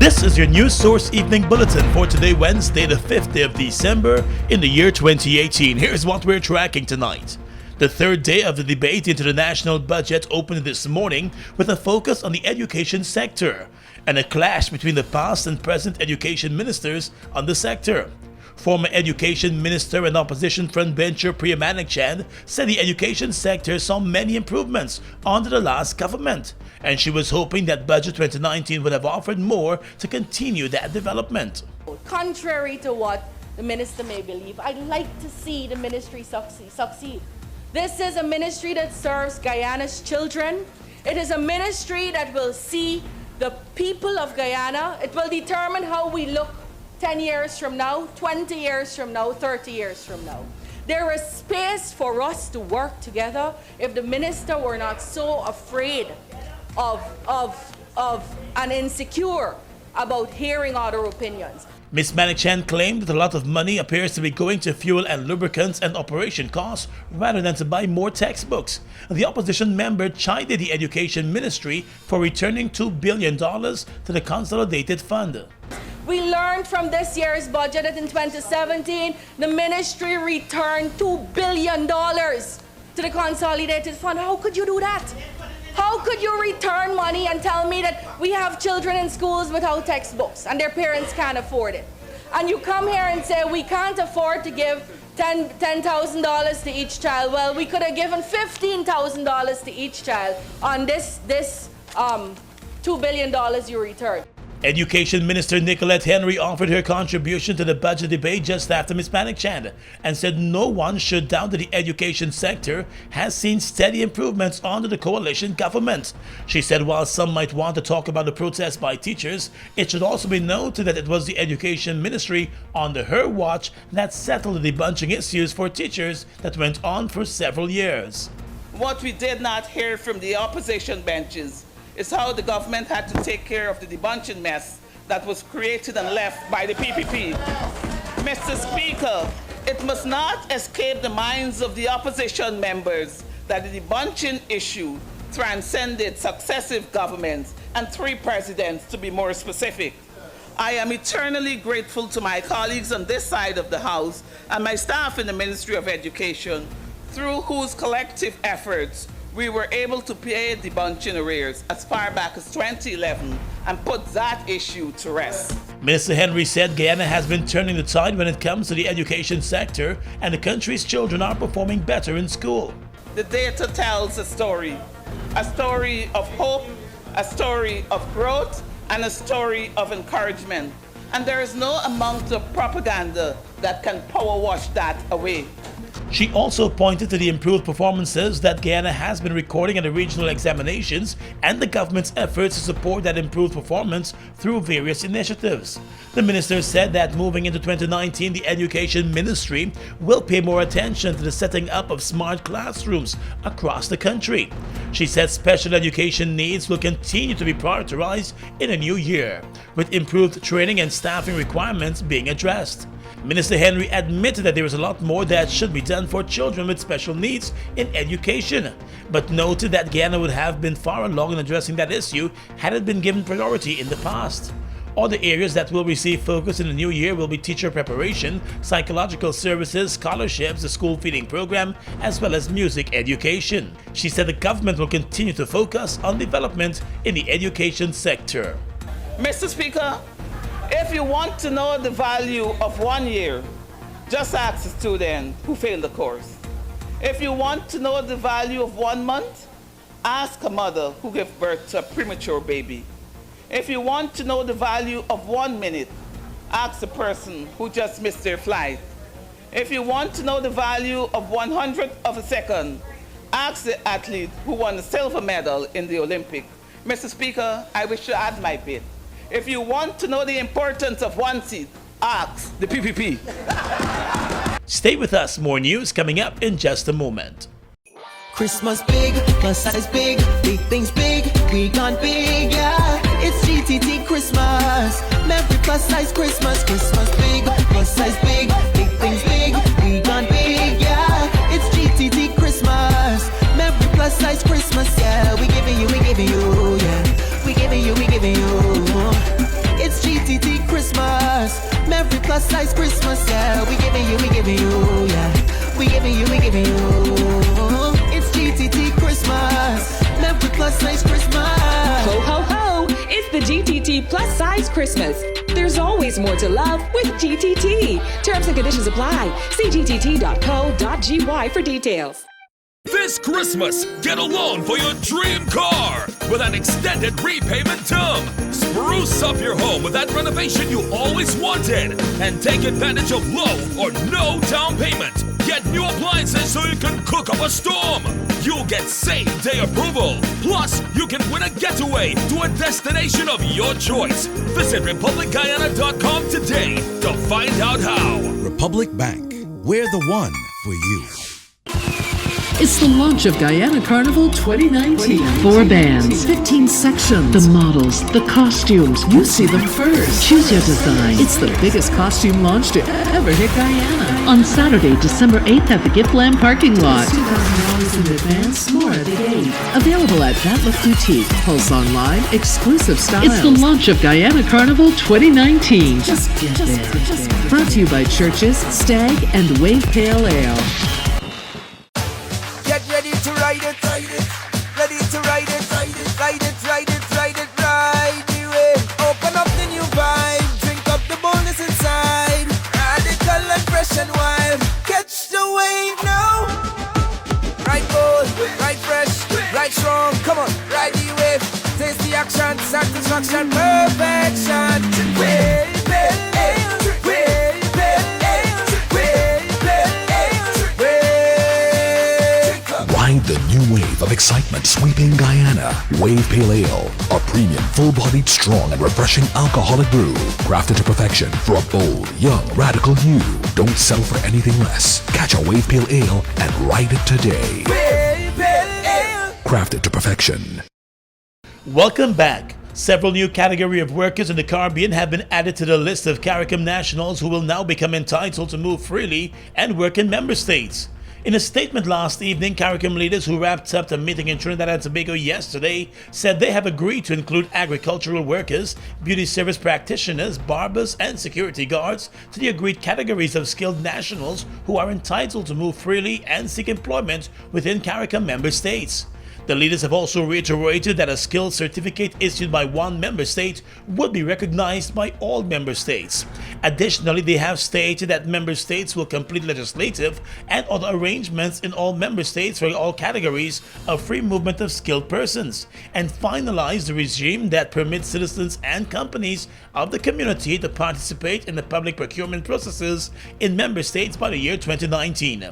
This is your News Source Evening Bulletin for today, Wednesday, the 5th day of December in the year 2018. Here's what we're tracking tonight. The third day of the debate into the national budget opened this morning with a focus on the education sector and a clash between the past and present education ministers on the sector. Former Education Minister and Opposition frontbencher Priya Manikchand said the education sector saw many improvements under the last government, and she was hoping that Budget 2019 would have offered more to continue that development. Contrary to what the minister may believe, I'd like to see the ministry succeed. This is a ministry that serves Guyana's children. It is a ministry that will see the people of Guyana. It will determine how we look 10 years from now, 20 years from now, 30 years from now. There is space for us to work together if the minister were not so afraid of and insecure about hearing other opinions. Ms. Manikchand claimed that a lot of money appears to be going to fuel and lubricants and operation costs rather than to buy more textbooks. The opposition member chided the Education Ministry for returning $2 billion to the Consolidated Fund. We learned from this year's budget that in 2017, the ministry returned $2 billion to the Consolidated Fund. How could you do that? How could you return money and tell me that we have children in schools without textbooks and their parents can't afford it? And you come here and say we can't afford to give $10,000 to each child. Well, we could have given $15,000 to each child on this $2 billion you return. Education Minister Nicolette Henry offered her contribution to the budget debate just after Ms. Manikchand and said no one should doubt that the education sector has seen steady improvements under the coalition government. She said while some might want to talk about the protests by teachers, it should also be noted that it was the Education Ministry under her watch that settled the debunching issues for teachers that went on for several years. What we did not hear from the opposition benches is how the government had to take care of the debunching mess that was created and left by the PPP. Mr. Speaker, it must not escape the minds of the opposition members that the debunching issue transcended successive governments and 3 presidents, to be more specific. I am eternally grateful to my colleagues on this side of the House and my staff in the Ministry of Education, through whose collective efforts we were able to pay debunching arrears as far back as 2011 and put that issue to rest. Minister Henry said Guyana has been turning the tide when it comes to the education sector and the country's children are performing better in school. The data tells a story of hope, a story of growth, and a story of encouragement. And there is no amount of propaganda that can power wash that away. She also pointed to the improved performances that Guyana has been recording in the regional examinations and the government's efforts to support that improved performance through various initiatives. The minister said that moving into 2019, the Education Ministry will pay more attention to the setting up of smart classrooms across the country. She said special education needs will continue to be prioritized in a new year, with improved training and staffing requirements being addressed. Minister Henry admitted that there is a lot more that should be done for children with special needs in education, but noted that Guyana would have been far along in addressing that issue had it been given priority in the past. Other areas that will receive focus in the new year will be teacher preparation, psychological services, scholarships, the school feeding program, as well as music education. She said the government will continue to focus on development in the education sector. Mr. Speaker, if you want to know the value of 1 year, just ask a student who failed the course. If you want to know the value of 1 month, ask a mother who gave birth to a premature baby. If you want to know the value of 1 minute, ask the person who just missed their flight. If you want to know the value of 1/100th of a second, ask the athlete who won the silver medal in the Olympic. Mr. Speaker, I wish to add my bit. If you want to know the importance of 1 seat, ask the PPP. Stay with us, more news coming up in just a moment. Christmas big, plus size big things big, we gone big, yeah. It's GTT Christmas, Merry plus size Christmas, Christmas big, plus size big things big, we gone big, yeah. It's GTT Christmas, Merry plus size Christmas, yeah. We giving you, yeah. We giving you. It's plus-size Christmas. There's always more to love with GTT. Terms and conditions apply. See gtt.co.gy for details. This Christmas, get a loan for your dream car with an extended repayment term. Spruce up your home with that renovation you always wanted and take advantage of low or no down payment. Get new appliances so you can cook up a storm. You'll get same-day approval. Plus, you can win a getaway to a destination of your choice. Visit RepublicGuyana.com today to find out how. Republic Bank, we're the one for you. It's the launch of Guyana Carnival 2019. 4 bands, 15 sections, the models, the costumes. You see them first. Choose your design. It's the biggest costume launch to ever hit Guyana. On Saturday, December 8th at the Giftland parking lot. $2,000 in advance, more at the gate. Available at That Look Boutique, Pulse Online, exclusive styles. It's the launch of Guyana Carnival 2019. Just get there. Brought to you by Churches, Stag, and Wave Pale Ale. Get ready to ride it, ride it. Ready to ride it, ride it, ride it, ride it, ride it, ride the wave. Open up the new vibe, drink up the boldness inside. Radical and fresh and wild. Catch the wave now. Ride bold, ride fresh, ride strong. Come on, ride the wave. Taste the action, satisfaction, perfection. Wave, Ride the new wave of excitement sweeping Guyana. Wave Pale Ale, a premium, full-bodied, strong and refreshing alcoholic brew. Crafted to perfection for a bold, young, radical you. Don't settle for anything less. Catch a Wave Pale Ale and ride it today. Wave Pale Ale. Crafted to perfection. Welcome back. Several new category of workers in the Caribbean have been added to the list of CARICOM nationals who will now become entitled to move freely and work in member states. In a statement last evening, CARICOM leaders who wrapped up the meeting in Trinidad and Tobago yesterday said they have agreed to include agricultural workers, beauty service practitioners, barbers, and security guards to the agreed categories of skilled nationals who are entitled to move freely and seek employment within CARICOM member states. The leaders have also reiterated that a skills certificate issued by one member state would be recognized by all member states. Additionally, they have stated that member states will complete legislative and other arrangements in all member states for all categories of free movement of skilled persons and finalize the regime that permits citizens and companies of the community to participate in the public procurement processes in member states by the year 2019.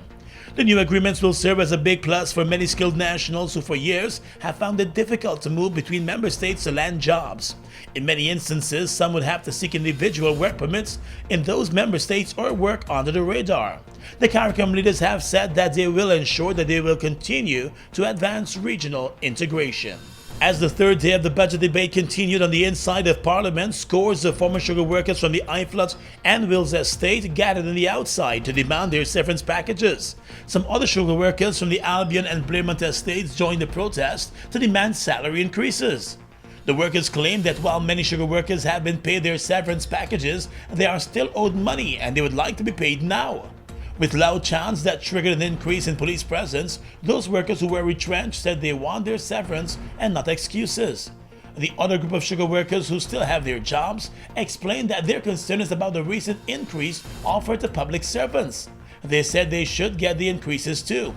The new agreements will serve as a big plus for many skilled nationals who for years have found it difficult to move between member states to land jobs. In many instances, some would have to seek individual work permits in those member states or work under the radar. The CARICOM leaders have said that they will ensure that they will continue to advance regional integration. As the third day of the budget debate continued on the inside of Parliament, scores of former sugar workers from the Iflot and Wills Estate gathered on the outside to demand their severance packages. Some other sugar workers from the Albion and Blairmont estates joined the protest to demand salary increases. The workers claimed that while many sugar workers have been paid their severance packages, they are still owed money and they would like to be paid now. With loud chants that triggered an increase in police presence, those workers who were retrenched said they want their severance and not excuses. The other group of sugar workers who still have their jobs explained that their concern is about the recent increase offered to public servants. They said they should get the increases too.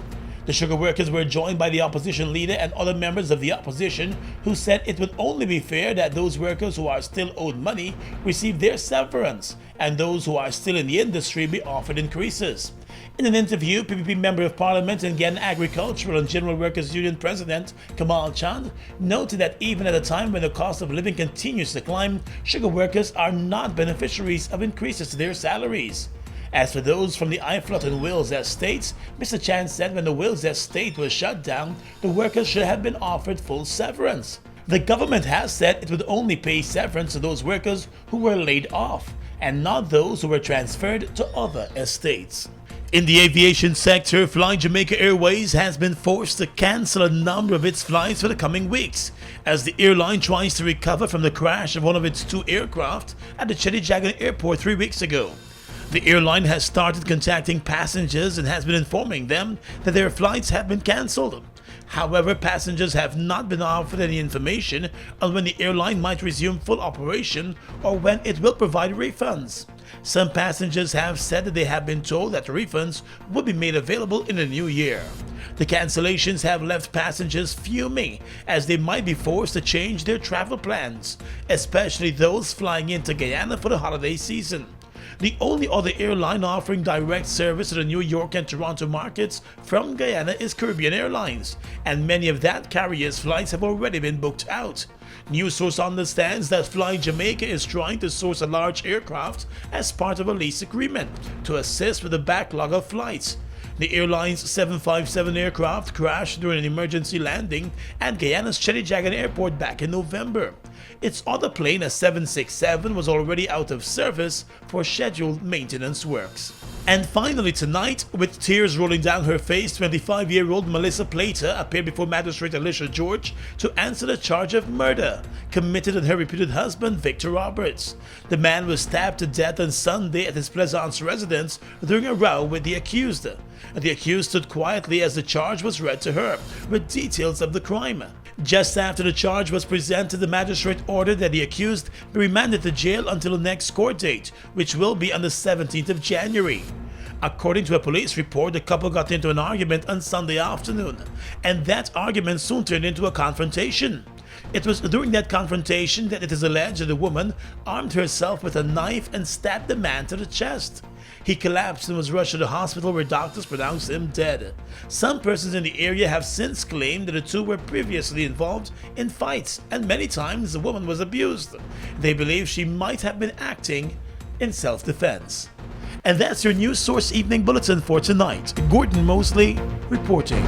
The sugar workers were joined by the opposition leader and other members of the opposition who said it would only be fair that those workers who are still owed money receive their severance and those who are still in the industry be offered increases. In an interview, PPP Member of Parliament and Guyana Agricultural and General Workers Union President Kamal Chand noted that even at a time when the cost of living continues to climb, sugar workers are not beneficiaries of increases to their salaries. As for those from the Iflot and Wills estates, Mr. Chan said when the Wills estate was shut down, the workers should have been offered full severance. The government has said it would only pay severance to those workers who were laid off, and not those who were transferred to other estates. In the aviation sector, Fly Jamaica Airways has been forced to cancel a number of its flights for the coming weeks, as the airline tries to recover from the crash of one of its two aircraft at the Chedijagan Airport 3 weeks ago. The airline has started contacting passengers and has been informing them that their flights have been cancelled. However, passengers have not been offered any information on when the airline might resume full operation or when it will provide refunds. Some passengers have said that they have been told that refunds will be made available in the new year. The cancellations have left passengers fuming as they might be forced to change their travel plans, especially those flying into Guyana for the holiday season. The only other airline offering direct service to the New York and Toronto markets from Guyana is Caribbean Airlines, and many of that carrier's flights have already been booked out. News source understands that Fly Jamaica is trying to source a large aircraft as part of a lease agreement to assist with the backlog of flights. The airline's 757 aircraft crashed during an emergency landing at Guyana's Chedijagan Airport back in November. Its other plane, a 767, was already out of service for scheduled maintenance works. And finally tonight, with tears rolling down her face, 25-year-old Melissa Plater appeared before Magistrate Alicia George to answer the charge of murder committed on her reputed husband, Victor Roberts. The man was stabbed to death on Sunday at his Plaisance residence during a row with the accused. The accused stood quietly as the charge was read to her, with details of the crime. Just after the charge was presented, the magistrate ordered that the accused be remanded to jail until the next court date, which will be on the 17th of January. According to a police report, the couple got into an argument on Sunday afternoon, and that argument soon turned into a confrontation. It was during that confrontation that it is alleged that the woman armed herself with a knife and stabbed the man to the chest. He collapsed and was rushed to the hospital where doctors pronounced him dead. Some persons in the area have since claimed that the two were previously involved in fights, and many times the woman was abused. They believe she might have been acting in self-defense. And that's your News Source Evening Bulletin for tonight. Gordon Mosley reporting.